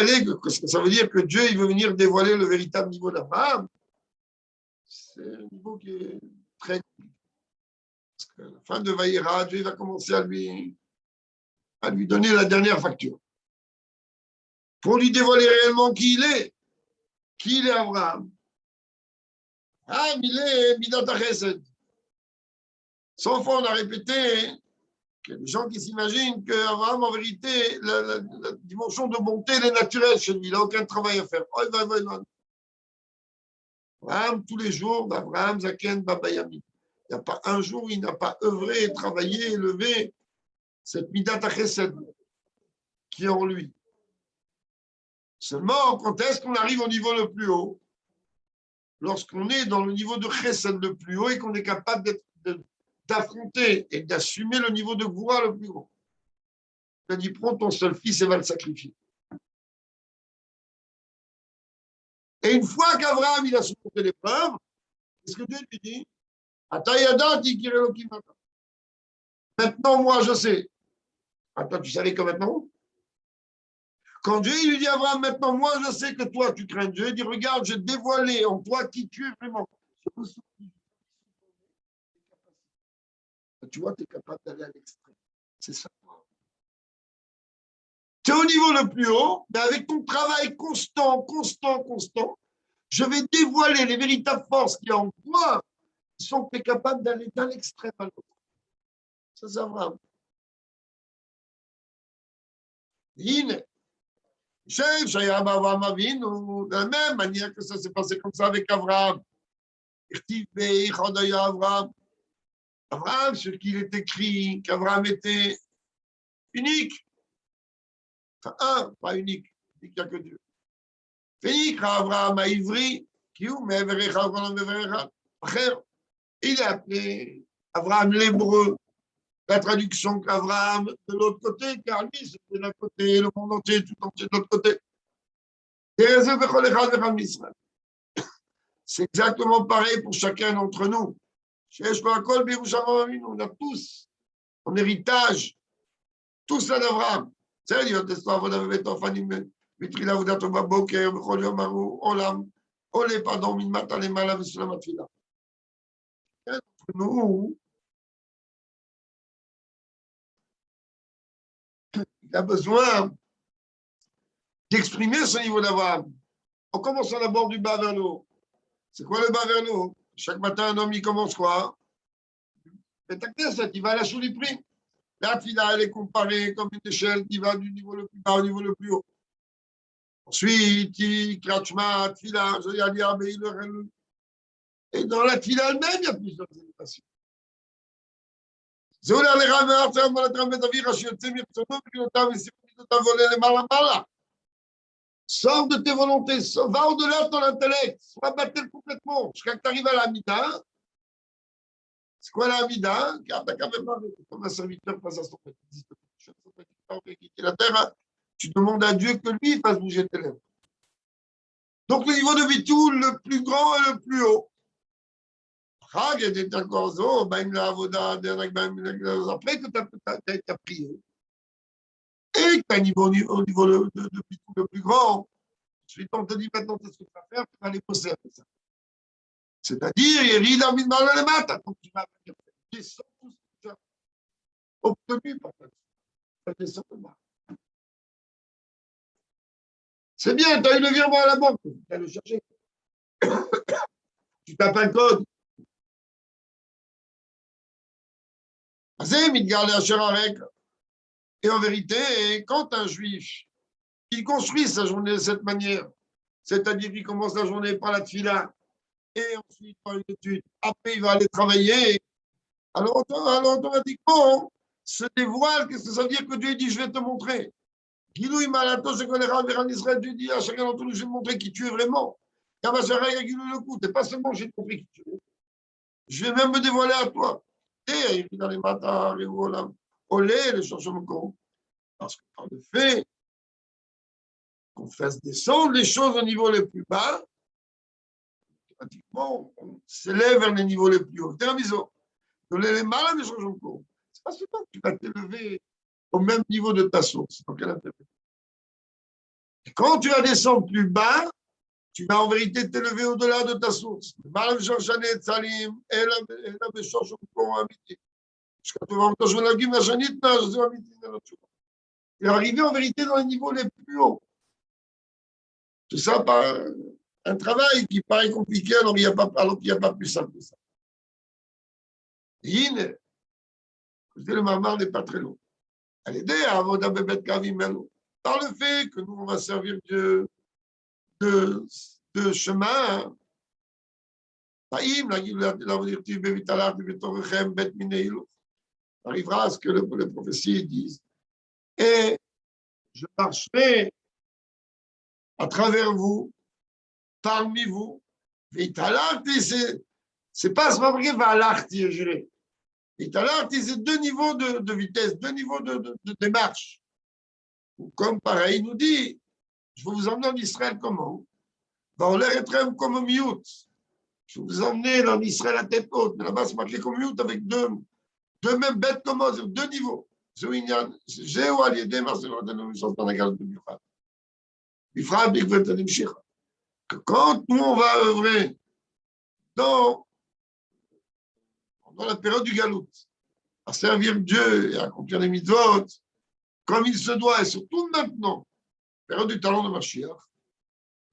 ça veut dire que Dieu, il veut venir dévoiler le véritable niveau d'Abraham. C'est un niveau qui est très compliqué. Parce qu'à la fin de Vaïra, Dieu va commencer à lui donner la dernière facture. Pour lui dévoiler réellement qui il est. Qui il est Abraham? Ah, il est Midat HaChesed. 100 fois, on a répété qu'il y a des gens qui s'imaginent qu'Abraham, en vérité, la dimension de bonté, elle est naturelle chez lui. Il n'a aucun travail à faire. Abraham, tous les jours, Abraham, Zaken, Baba Yamin. Il n'y a pas un jour où il n'a pas œuvré, travaillé, élevé cette Midat HaChesed qui est en lui. Seulement, quand est-ce qu'on arrive au niveau le plus haut? Lorsqu'on est dans le niveau de Chesed le plus haut et qu'on est capable d'affronter et d'assumer le niveau de Gvoura le plus haut. Il a dit, prends ton seul fils et va le sacrifier. Et une fois qu'Abraham il a supporté l'épreuve, qu'est-ce que Dieu lui dit? Maintenant, moi, je sais. Attends, tu savais que maintenant? Quand Dieu lui dit à Abraham, maintenant, moi, je sais que toi, tu crains Dieu, il dit, regarde, j'ai dévoilé en toi qui tu es vraiment. Tu vois, tu es capable d'aller à l'extrême. C'est ça. Tu es au niveau le plus haut, mais avec ton travail constant, je vais dévoiler les véritables forces qu'il y a en toi, qui sont capables d'aller d'un extrême à l'autre. Ça, c'est Abraham. De la même manière que ça s'est passé comme ça avec Abraham. Abraham, sur qui il est écrit qu'Abraham était unique. Enfin, un, pas unique. Il n'y a que Dieu. Abraham a ivri, il est appelé Abraham l'hébreu. La traduction qu'Abraham de l'autre côté, car lui, c'était d'un côté, le monde entier, tout entier de l'autre côté. C'est exactement pareil pour chacun d'entre nous. On a tous en héritage, tous un Abraham. C'est dire nous, il a besoin d'exprimer ce niveau d'Abraham. En commençant d'abord du bas vers le haut. C'est quoi le bas vers le haut? Chaque matin, un homme, il commence quoi? Il va à la Choulipri. La fila, elle est comparée comme une échelle qui va du niveau le plus bas au niveau le plus haut. Ensuite, il krachma, fila, et dans la fila elle-même, il y a plusieurs élévations. Sors de tes volontés, va au-delà de ton intellect, sois battu complètement. Jusqu'à que tu arrives à la mida. C'est quoi la mida? Comme un serviteur face à son petit. La terre, tu demandes à Dieu que lui fasse bouger tes lèvres. Donc le niveau de Bitoul, le plus grand et le plus haut. Après que tu as prié et que tu as un niveau au niveau de Bitoul le plus grand, ensuite on te dit maintenant, qu'est-ce que tu vas faire? Tu vas aller bosser avec ça. C'est-à-dire, Yerida Midmala Lemata, donc tu vas descendre tout ce que tu as obtenu par ta vie. Ça descend de bas. C'est bien, tu as eu le virement à la banque, tu vas le chercher. Tu tapes un code. Et en vérité, quand un juif, il construit sa journée de cette manière, c'est-à-dire qu'il commence la journée par la tfila, et ensuite par une étude, après il va aller travailler, alors automatiquement, se dévoile, qu'est-ce que ça veut dire que Dieu dit, je vais te montrer. Gilou Imalato, je connais en Israël, Dieu dit à chacun d'entre nous, je vais te montrer qui tu es vraiment. Kavachara, Gilou le coup, c'est pas seulement je vais te montrer qui tu es, je vais même me dévoiler à toi. Et dans les matins, les volants, olé, les changements, parce que par le fait qu'on fasse descendre les choses au niveau le plus bas, pratiquement, on s'élève vers les niveaux les plus hauts. Termiso. Les malades ne changent pas. C'est pas seulement que tu vas t'élever au même niveau de ta source. Donc, quand tu vas descendre plus bas, tu vas en vérité t'élever au-delà de ta source. Et arriver en vérité dans les niveaux les plus hauts. Tout ça par un travail qui paraît compliqué alors qu'il n'y a pas plus simple que ça. Yine, le mamar n'est pas très long. Elle est à Avoda Bebet Kavim Melo. Par le fait que nous, on va servir de chemin, arrivera à ce que les prophéties disent. Et je marcherai à travers vous, parmi vous. C'est pas ce marqué Valarti, je dirais. Vitalarti, c'est deux niveaux de vitesse, deux niveaux de démarche. Comme pareil, il nous dit, je vais vous emmener en Israël comment? Dans l'air etrem comme miout. Je vais vous emmener en Israël à tête haute. Mais là-bas, c'est marqué comme miout avec deux mêmes bêtes comme deux niveaux. J'ai ou allié des marches de nos missions dans la gare de Bifra. Bifra, Bifra, Bifra. Quand nous, on va œuvrer dans la période du galout, à servir Dieu et à accomplir les mitzvot, comme il se doit, et surtout maintenant, période du talent de Mashiach.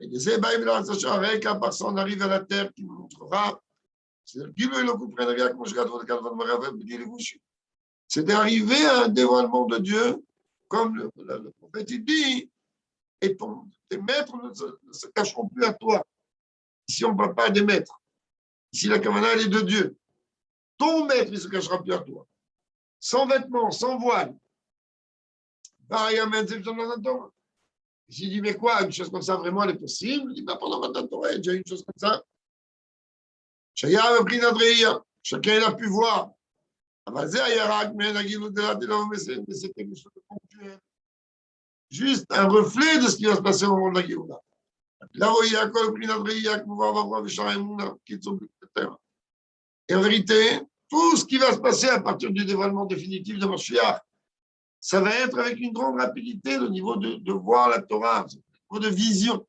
Et les ébaïs, avec un passant, on arrive à la terre qui nous montrera. C'est d'arriver à un dévoilement de Dieu, comme le prophète dit, et tes maîtres ne se cacheront plus à toi. Ici, on ne parle pas des maîtres. Ici, la Kavana, elle est de Dieu. Ton maître, il ne se cachera plus à toi. Sans vêtements, sans voile. J'ai dit, mais quoi, une chose comme ça, vraiment, elle est possible? Il dit, pendant ma Torah, il y a déjà une chose comme ça. Chacun a pu voir. Mais c'est quelque chose de ponctuel. Juste un reflet de ce qui va se passer au moment de la Géoula. Et en vérité, tout ce qui va se passer à partir du dévoilement définitif de Mashiach, ça va être avec une grande rapidité au niveau de voir la Torah, au niveau de vision,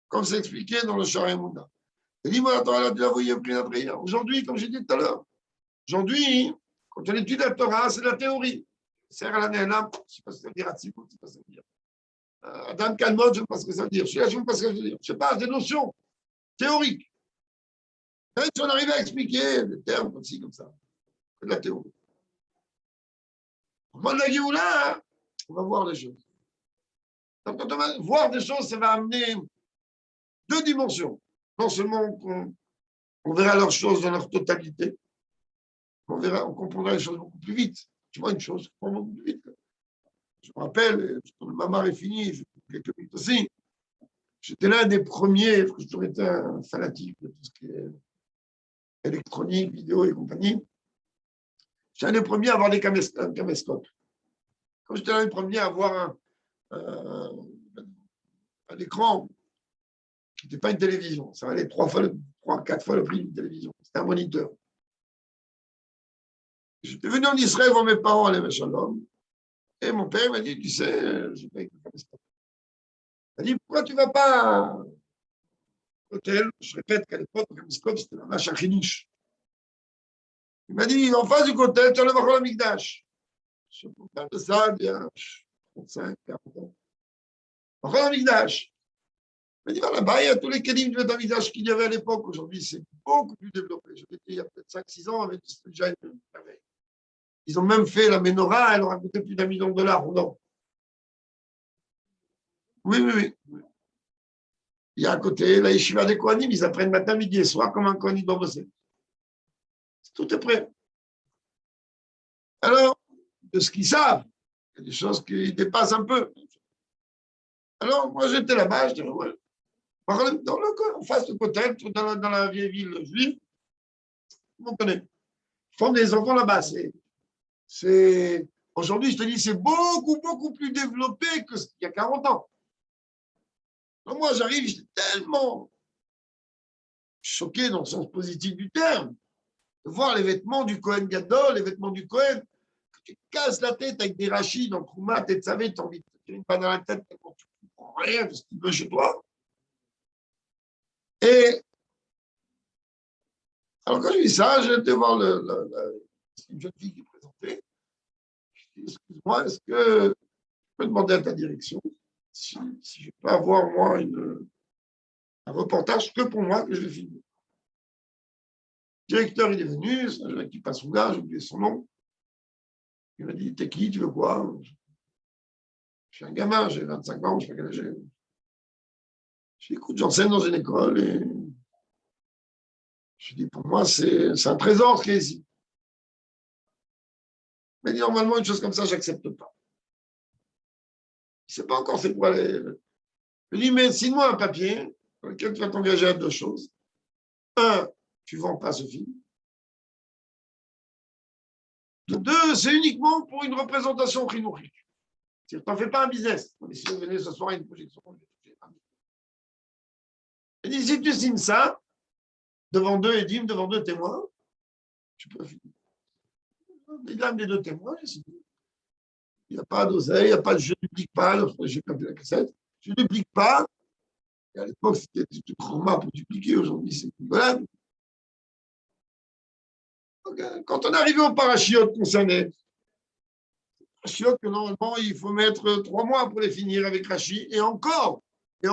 comme c'est expliqué dans le Shara Emouna. Aujourd'hui, comme j'ai dit tout à l'heure, aujourd'hui, quand on étudie la Torah, c'est la théorie. C'est à l'année, je ne sais pas ce que ça veut dire, je ne sais pas ce que ça veut dire. Adam Kalmod, je ne sais pas ce que ça veut dire. Je ne sais pas ce que ça veut dire. Je passe des notions théoriques. Et si on arrive à expliquer des termes comme ci, comme ça, c'est de la théorie. Au moment de la Géoula, on va voir les choses. Donc, quand on va voir des choses, ça va amener deux dimensions. Non seulement on verra leurs choses dans leur totalité, on comprendra les choses beaucoup plus vite. Tu vois une chose, je comprends beaucoup plus vite. Je me rappelle, quand le mamar est fini, je quelques minutes aussi, j'étais l'un des premiers, parce que j'ai toujours été un fanatique de tout ce qui est électronique, vidéo et compagnie. J'étais l'un des premiers à avoir des caméscopes. Comme j'étais l'un des premiers à avoir un écran qui n'était pas une télévision. Ça valait 4 fois le prix d'une télévision. C'était un moniteur. J'étais venu en Israël voir mes parents à l'Évêché-Shalom. Et mon père m'a dit, tu sais, je paye le caméscope. Il m'a dit, pourquoi tu ne vas pas Hôtel, je répète qu'à l'époque, le Miskov, c'était la vache à Khidouche. Il m'a dit, en face du hôtel, tu as le Machol Amikdash. Je parle de ça, bien, 35, 40 ans. Machol Amikdash. Il m'a dit, voilà, là-bas, il y a tous les kelim du Beth Amikdash qu'il y avait à l'époque. Aujourd'hui, c'est beaucoup plus développé. Je l'ai dit il y a peut-être 5-6 ans, avec déjà une merveille. Ils ont même fait la menorah, elle leur a coûté plus d'1 million de dollars. Non. Oui, oui, oui. Il y a à côté la yeshiva des Kohanim, ils apprennent matin, midi et soir comme un Kohanim doit bosser. Tout est prêt. Alors, de ce qu'ils savent, il y a des choses qui dépassent un peu. Alors, moi, j'étais là-bas, je disais, ouais. Dans le, en face de Kotel, dans la vieille ville juive, on connaît. Ils font des enfants là-bas. Aujourd'hui, je te dis, c'est beaucoup, beaucoup plus développé qu'il y a 40 ans. Donc, moi, j'arrive, j'étais tellement choqué dans le sens positif du terme, de voir les vêtements du Kohen Gadol, les vêtements du Kohen, que tu casses la tête avec des rachis dans Trouma, tête savée, tu as envie de tirer une balle dans la tête, tu ne comprends rien de ce qu'il veut chez toi. Et alors, quand j'ai vu ça, j'ai été voir une jeune fille qui présentait. Je dis, excuse-moi, est-ce que je peux demander à ta direction si je peux avoir, moi, un reportage que pour moi que je vais filmer. Le directeur, il est venu, c'est un jeune qui passe son gars, j'ai oublié son nom. Il m'a dit, t'es qui, tu veux quoi? Je suis un gamin, j'ai 25 ans, je sais pas quel âge j'ai. Je dis, écoute, j'enseigne dans une école et je dis, pour moi, c'est un trésor ce qui est ici. Mais normalement, une chose comme ça, je n'accepte pas. Je ne sais pas encore c'est quoi les. Je lui dis, mais signe-moi un papier dans lequel tu vas t'engager à 2 choses. Un, tu ne vends pas ce film. De 2, c'est uniquement pour une représentation chinourique. Tu n'en fais pas un business. Si vous venez ce soir à une projection, je dis, si tu signes ça, devant 2 édimes, devant 2 témoins, tu peux finir. Mesdames, les 2 témoins, j'ai signé. Il n'y a pas d'oseille, il n'y a pas de je ne duplique pas, j'ai perdu la cassette. Je ne duplique pas. Et à l'époque, c'était du trauma pour dupliquer. Aujourd'hui, c'est une balade. Quand on est arrivé au parachiote concerné, parachiote que normalement, il faut mettre 3 mois pour les finir avec Rachi, et encore. J'ai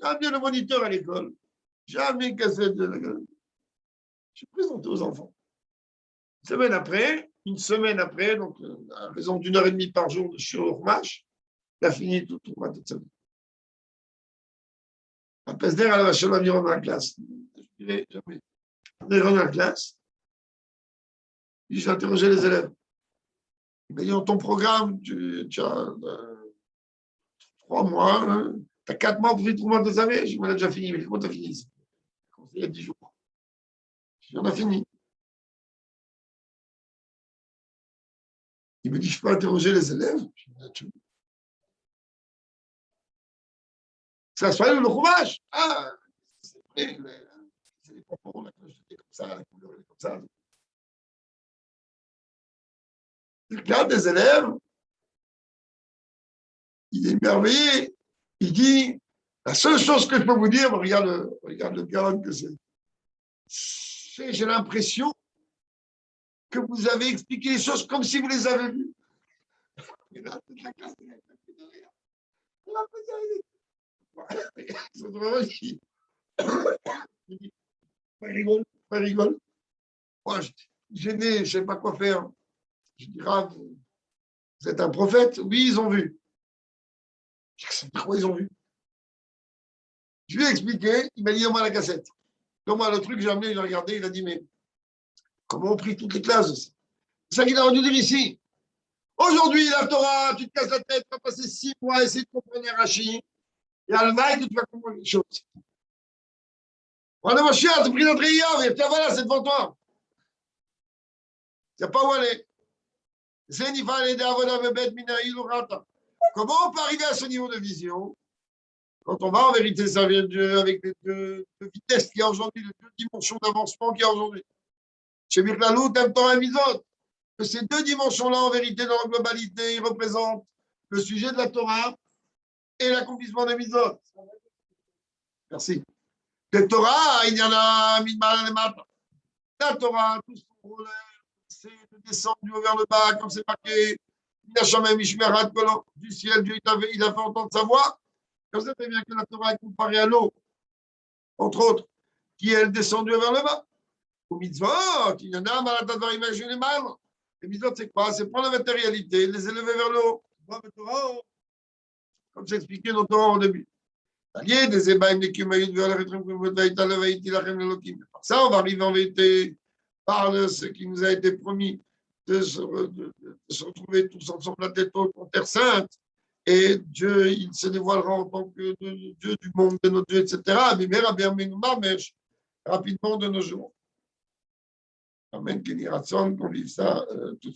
amené le moniteur à l'école, j'ai amené une cassette de la gueule. J'ai présenté aux enfants. Une semaine après, donc à raison d'1h30 par jour de Shurmash, il a fini tout toute sa vie. La Pesder, elle va chez l'environ dans la classe. Je dirais jamais. Dans la classe, j'ai interrogé les élèves. Il m'a dit, dans ton programme, tu as 3 mois, hein, tu as 4 mois pour finir tout le monde de sa vie. Je m'en ai déjà fini. Mais comment tu as fini? Il y a 10 jours. On a fini. Il me dit, je peux interroger les élèves. Ça soit le roumage. Ah, c'est vrai, c'est les propos, la cloche comme ça, la couleur est comme ça. Il regarde des élèves, il est émerveillé. Il dit, la seule chose que je peux vous dire, regarde le gars que c'est, j'ai l'impression que vous avez expliqué les choses comme si vous les avez vues. Et là, toute la classe, elle a fait de rire. Il rigole. Moi, je suis gêné, je ne sais pas quoi faire. Je dis, Rav, vous êtes un prophète? Oui, ils ont vu. Je sais pas quoi ils ont vu. Je lui ai expliqué, il m'a dit, donne-moi la cassette. Donne-moi le truc, j'ai amené, il a regardé, il a dit, mais comment on prie toutes les classes? C'est ça qu'il a dû dire ici. Aujourd'hui, la Torah, tu te casses la tête, tu vas passer 6 mois à essayer de comprendre Rachi. Et à la tu vas comprendre les choses. Voilà, mon chien, tu as pris notre Iyov, et tiens, voilà, c'est devant toi. Il n'y a pas où aller. Comment on peut arriver à ce niveau de vision quand on va en vérité servir Dieu avec les 2 vitesses qu'il y a aujourd'hui, les 2 dimensions d'avancement qu'il y a aujourd'hui? Chez Birlalou, t'aimes tant un misot. Que ces 2 dimensions-là, en vérité, dans la globalité, ils représentent le sujet de la Torah et l'accomplissement des misot. Merci. La Torah, il y en a mis mal les maths. La Torah, tout son rôle, c'est de descendre vers le bas, comme c'est marqué. Il n'a jamais mishmerat du ciel, Dieu il a fait entendre sa voix. Comme ça, c'est bien que la Torah est comparée à l'eau, entre autres, qui est descendue vers le bas. Au mitzvot, il y en a, maladadvar, imaginez mal. Les mitzvot, c'est quoi? C'est prendre la matérialité, les élever vers le haut. Comme j'ai expliqué dans Torah au début. Ça, on va arriver en vérité par ce qui nous a été promis de se retrouver tous ensemble la tête haute en terre sainte. Et Dieu, il se dévoilera en tant que Dieu du monde de notre Dieu, etc. Mais rapidement de nos jours. Amen, qu'on vive ça tout de suite.